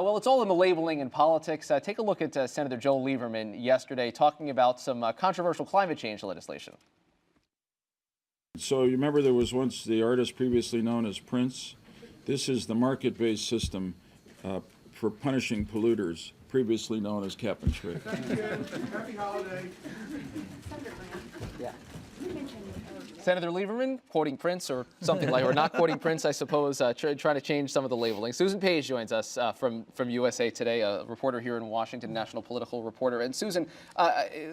Well, it's all in the labeling and politics. Take a look at Senator Joe Lieberman yesterday talking about some controversial climate change legislation. So you remember there was once the artist previously known as Prince? This is the market-based system for punishing polluters, previously known as cap and trade. Happy holiday. Yeah. Senator Lieberman quoting Prince or something like, or not quoting Prince, I suppose, trying to change some of the labeling. Susan Page joins us from USA Today, a reporter here in Washington, national political reporter. And Susan,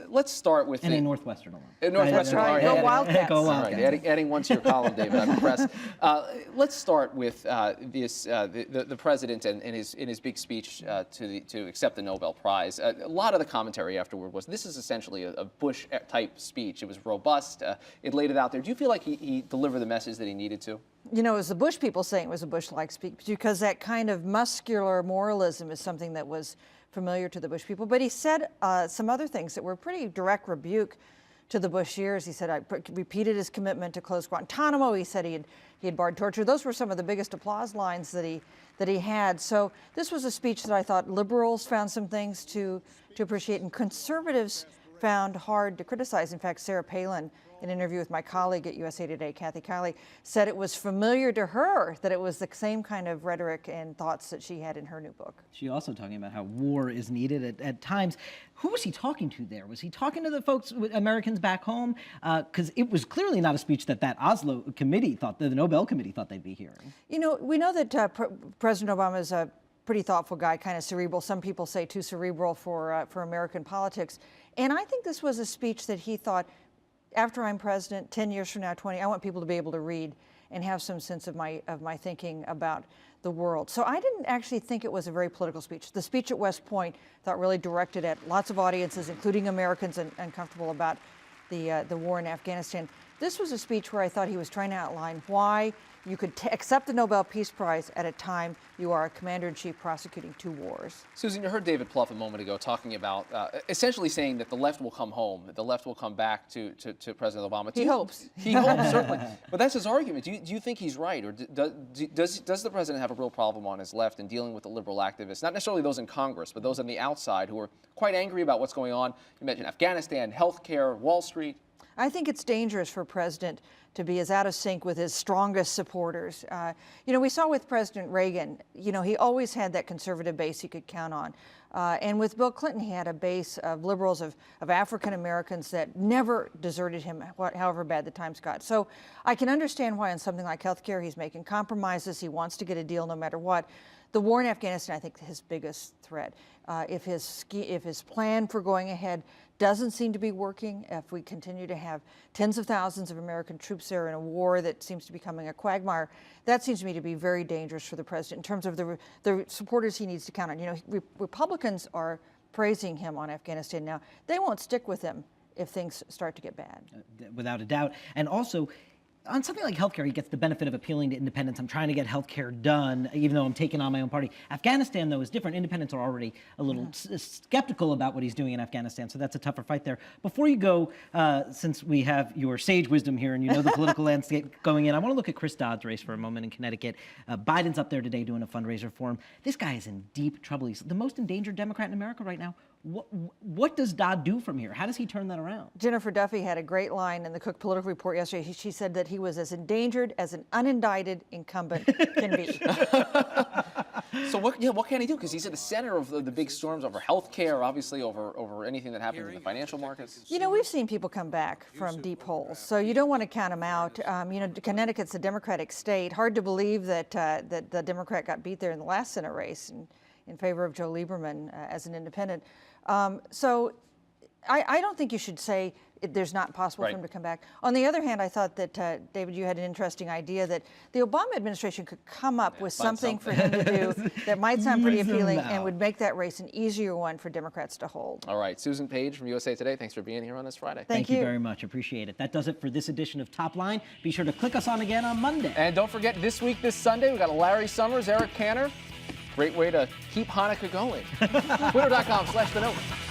let's start with a Northwestern alum. A Northwestern alum. Go Wildcats. Go Wildcats. All right, adding one to your column, David. I'm impressed. Let's start with the president and in his big speech to accept the Nobel Prize. A lot of the commentary afterward was this is essentially a Bush-type speech. It was robust. It laid it out there. Do you feel like he delivered the message that he needed to? You know, it was the Bush people saying it was a Bush-like speech because that kind of muscular moralism is something that was familiar to the Bush people. But he said some other things that were pretty direct rebuke to the Bush years. He said, I repeated his commitment to close Guantanamo. He said he had barred torture. Those were some of the biggest applause lines that he had. So this was a speech that I thought liberals found some things to appreciate and conservatives found hard to criticize. In fact, Sarah Palin, in an interview with my colleague at USA Today, Kathy Kiley, said it was familiar to her that it was the same kind of rhetoric and thoughts that she had in her new book. She also talking about how war is needed at times. Who was he talking to there? Was he talking to the folks, Americans back home? Because it was clearly not a speech that Oslo committee thought, the Nobel Committee thought they'd be hearing. You know, we know that President Obama is a pretty thoughtful guy, kind of cerebral. Some people say too cerebral for American politics. And I think this was a speech that he thought, after I'm president, 10 years from now, 20, I want people to be able to read and have some sense of my thinking about the world. So I didn't actually think it was a very political speech. The speech at West Point, I thought, really directed at lots of audiences, including Americans uncomfortable about the war in Afghanistan. This was a speech where I thought he was trying to outline why you could accept the Nobel Peace Prize at a time you are a commander-in-chief prosecuting 2 wars. Susan, you heard David Plouffe a moment ago talking about essentially saying that the left will come home, that the left will come back to President Obama. He hopes. He hopes, certainly. But that's his argument. Do you think he's right? Or does the president have a real problem on his left in dealing with the liberal activists, not necessarily those in Congress, but those on the outside who are quite angry about what's going on? You mentioned Afghanistan, healthcare, Wall Street. I think it's dangerous for a president to be as out of sync with his strongest supporters. You know, we saw with President Reagan, you know, he always had that conservative base he could count on. And with Bill Clinton, he had a base of liberals, of African Americans that never deserted him, however bad the times got. So I can understand why on something like healthcare, he's making compromises. He wants to get a deal no matter what. The war in Afghanistan, I think, is his biggest threat. If his plan for going ahead doesn't seem to be working, if we continue to have tens of thousands of American troops there in a war that seems to be becoming a quagmire, that seems to me to be very dangerous for the president in terms of the supporters he needs to count on. You know, Republicans are praising him on Afghanistan now. They won't stick with him if things start to get bad. Without a doubt. And also, on something like healthcare, he gets the benefit of appealing to independents. I'm trying to get healthcare done, even though I'm taking on my own party. Afghanistan, though, is different. Independents are already a little skeptical about what he's doing in Afghanistan, so that's a tougher fight there. Before you go, since we have your sage wisdom here and you know the political landscape going in, I want to look at Chris Dodd's race for a moment in Connecticut. Biden's up there today doing a fundraiser for him. This guy is in deep trouble. He's the most endangered Democrat in America right now. What does Dodd do from here? How does he turn that around? Jennifer Duffy had a great line in the Cook Political Report yesterday. She said that he was as endangered as an unindicted incumbent can be. So what can he do? Because he's at the center of the big storms over health care, obviously over anything that happens in the financial markets. You know, we've seen people come back from deep holes, so you don't want to count them out. You know, Connecticut's a Democratic state. Hard to believe that that the Democrat got beat there in the last Senate race in favor of Joe Lieberman as an independent. So I don't think you should say there's not possible for him to come back. On the other hand, I thought that, David, you had an interesting idea that the Obama administration could come up with something for him to do that might sound pretty appealing and would make that race an easier one for Democrats to hold. All right. Susan Page from USA Today, thanks for being here on this Friday. Thank you very much. Appreciate it. That does it for this edition of Top Line. Be sure to click us on again on Monday. And don't forget, this week, this Sunday, we've got Larry Summers, Eric Cantor. Great way to keep Hanukkah going. Twitter.com/TheNote.